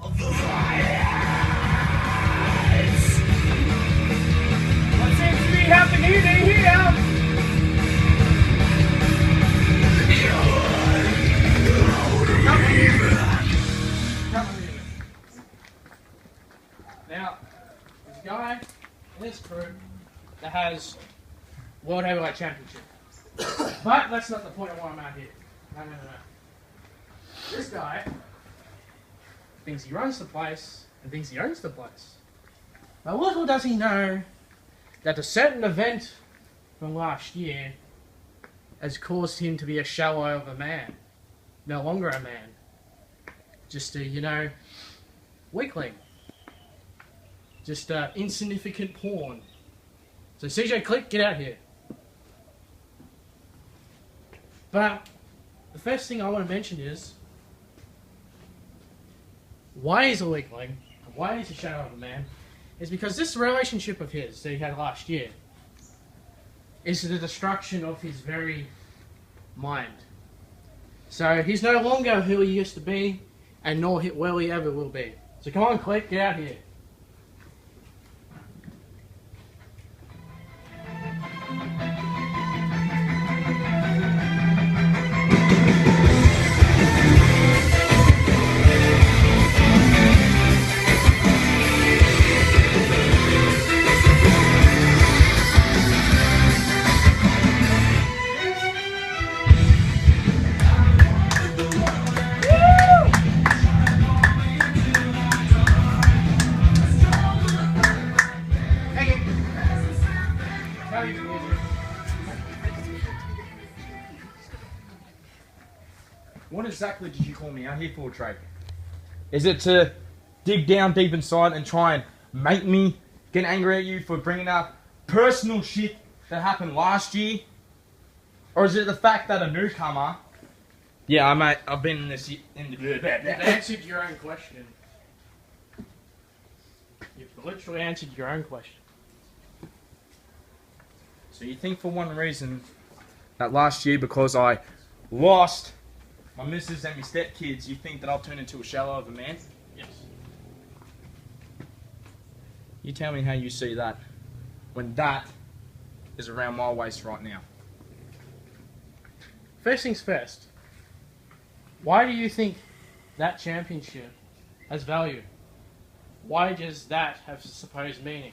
Of the violence. What seems to be happening here? Now, there's a guy in this crew that has World Heavyweight Championship. But that's not the point of why I'm out here. No. This guy thinks he runs the place and thinks he owns the place. But little does he know that a certain event from last year has caused him to be a shallow of a man. No longer a man. Just a, weakling. Just insignificant pawn. So CJ Clique, get out here. But the first thing I want to mention is why he's a weakling, and why he's a shadow of a man, is because this relationship of his that he had last year is the destruction of his very mind. So he's no longer who he used to be, and nor where he ever will be. So come on, Clique, get out here. What exactly did you call me out here for, Trey? Is it to dig down deep inside and try and make me get angry at you for bringing up personal shit that happened last year? Or is it the fact that a newcomer... Yeah, mate, I've been in this... You've answered your own question. You've literally answered your own question. So you think for one reason that last year, because I lost my missus and my stepkids, you think that I'll turn into a shallow of a man? Yes. You tell me how you see that when that is around my waist right now. First things first. Why do you think that championship has value? Why does that have supposed meaning?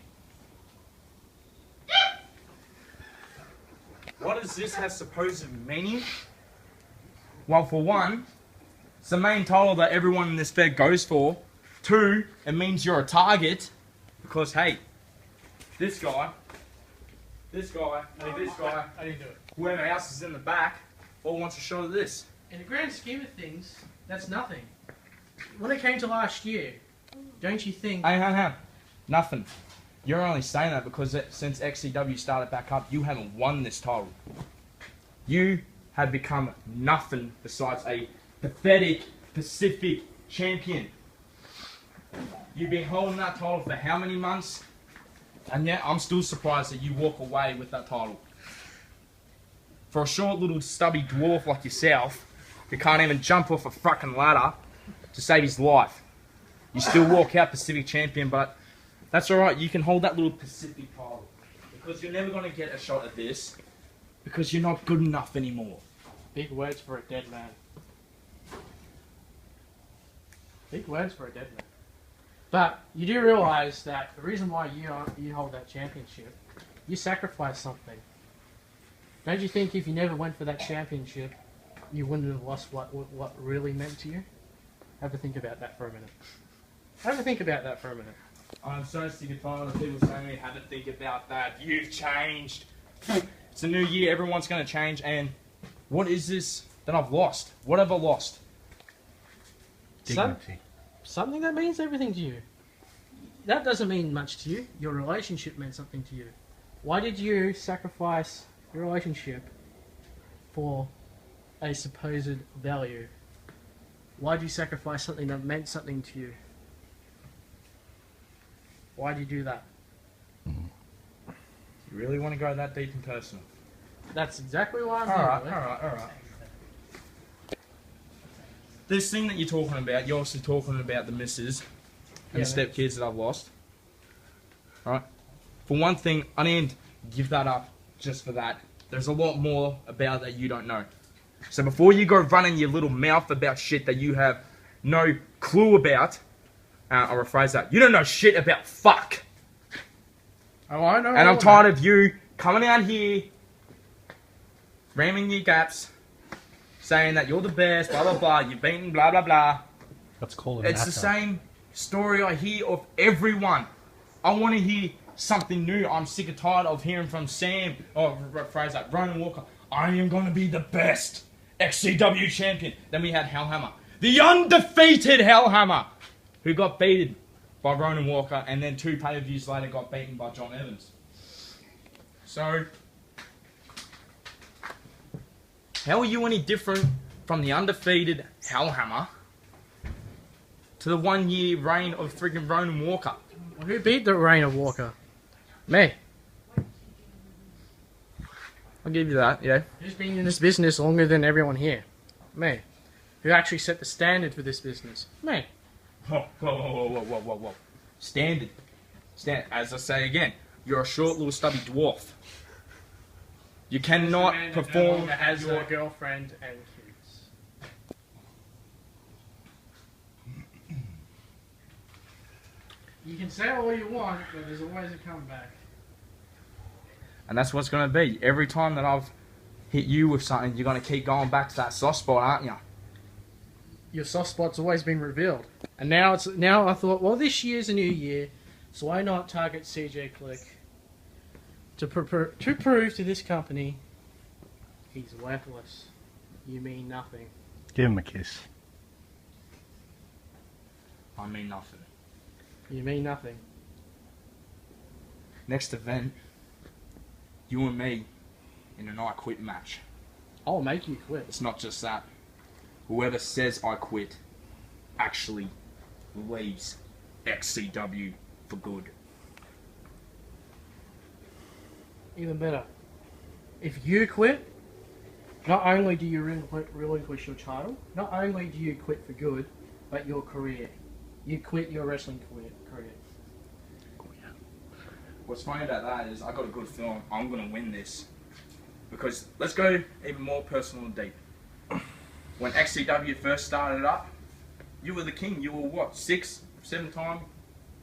What does this have supposed meaning? Well, for one, it's the main title that everyone in this fair goes for. Two, it means you're a target. Because, hey, this guy, I didn't do it. whoever else is in the back, all wants a shot of this. In the grand scheme of things, that's nothing. When it came to last year, don't you think... Hey, nothing. You're only saying that because since XCW started back up, you haven't won this title. You have become nothing besides a pathetic Pacific champion. You've been holding that title for how many months? And yet I'm still surprised that you walk away with that title. For a short little stubby dwarf like yourself, who can't even jump off a fucking ladder to save his life, you still walk out Pacific champion, but that's alright, you can hold that little Pacific title. Because you're never going to get a shot at this, because you're not good enough anymore. Big words for a dead man. Big words for a dead man. But you do realise that the reason why you hold that championship, you sacrificed something. Don't you think if you never went for that championship, you wouldn't have lost what really meant to you? Have a think about that for a minute. Have a think about that for a minute. I'm so sick and tired of people saying, have to think about that. You've changed. It's a new year. Everyone's going to change. And what is this that I've lost? What have I lost? Dignity. Something that means everything to you. That doesn't mean much to you. Your relationship meant something to you. Why did you sacrifice your relationship for a supposed value? Why did you sacrifice something that meant something to you? Why do you do that? You really want to go that deep and personal? That's exactly why I'm Alright, here. alright. this thing that you're talking about, you're also talking about the missus and the stepkids that I've lost. Alright? For one thing, I didn't give that up just for that. There's a lot more about that you don't know. So before you go running your little mouth about shit that you have no clue about, I'll rephrase that. You don't know shit about fuck. Oh, I know. And I'm tired of you coming out here, ramming your gaps, saying that you're the best, blah, blah, blah, you've beaten, blah, blah, blah. Let's call it It's the same story I hear of everyone. I want to hear something new. I'm sick and tired of hearing from Sam, or rephrase that, Ronan Walker. I am going to be the best XCW champion. Then we had Hellhammer. The undefeated Hellhammer, who got beaten by Ronan Walker, and then 2 pay-per-views later got beaten by John Evans. So, how are you any different from the undefeated Hellhammer to the 1-year reign of friggin' Ronan Walker? Well, who beat the reign of Walker? Me. I'll give you that, yeah. Who's been in this business longer than everyone here? Me. Who actually set the standard for this business? Me. Whoa, whoa, whoa, whoa, whoa, whoa, whoa. Standard. As I say again, you're a short little stubby dwarf. You cannot perform as your girlfriend and kids. You can say all you want, but there's always a comeback. And that's what's going to be. Every time that I've hit you with something, you're going to keep going back to that soft spot, aren't you? Your soft spot's always been revealed. And now I thought, well, this year's a new year, so why not target CJ Clique to prove to this company he's worthless. You mean nothing. Give him a kiss. I mean nothing. You mean nothing. Next event, you and me in an I Quit match. I'll make you quit. It's not just that. Whoever says I quit actually leaves XCW for good. Even better. If you quit, not only do you relinquish your title, not only do you quit for good, but your career. You quit your wrestling career. What's funny about that is I got a good feeling I'm going to win this. Because let's go even more personal and deep. When XCW first started up, you were the king. You were what, 6, 7-time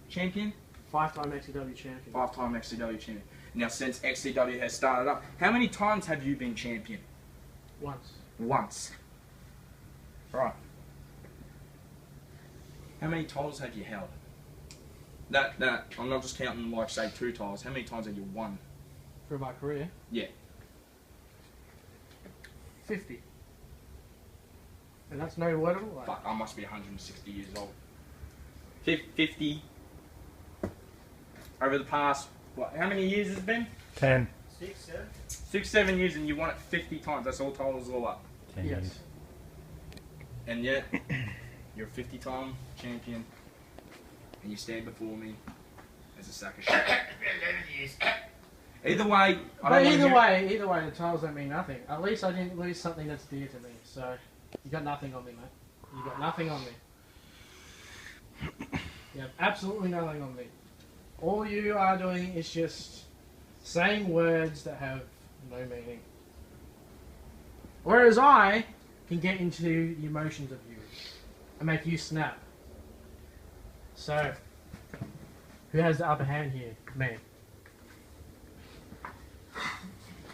champion? 5-time XCW champion. 5-time XCW champion. Now since XCW has started up, how many times have you been champion? Once. Once. Right. How many titles have you held? That I'm not just counting like say 2 titles. How many times have you won? For my career? Yeah. 50. And that's no word of a lie. Fuck, I must be 160 years old. 50 over the past, what, how many years has it been? 10. 6, 7? 6, 7 years, and you won it 50 times. That's all titles all up. 10 Yes. years. And yet, you're a 50-time champion, and you stand before me as a sack of shit. Either way, Either way, the titles don't mean nothing. At least I didn't lose something that's dear to me. So, you got nothing on me, mate. You got nothing on me. You have absolutely nothing on me. All you are doing is just saying words that have no meaning. Whereas I can get into the emotions of you and make you snap. So, who has the upper hand here? Me.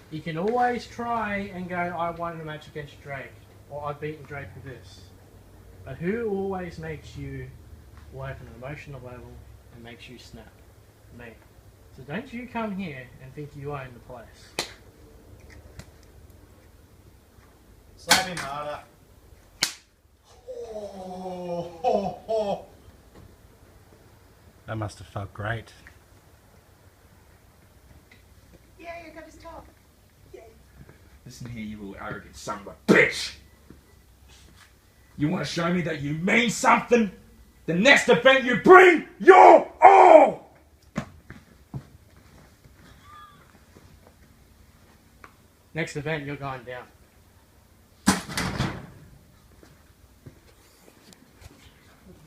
You can always try and go, I won a match against Drake, or I've beaten Drake with this. But who always makes you work on an emotional level and makes you snap? Me. So don't you come here and think you own the place. Slap him harder. Oh. That must have felt great. Yeah, you got his top. Listen here, you little arrogant son of a bitch! You want to show me that you mean something? The next event you bring your all! Next event, you're going down.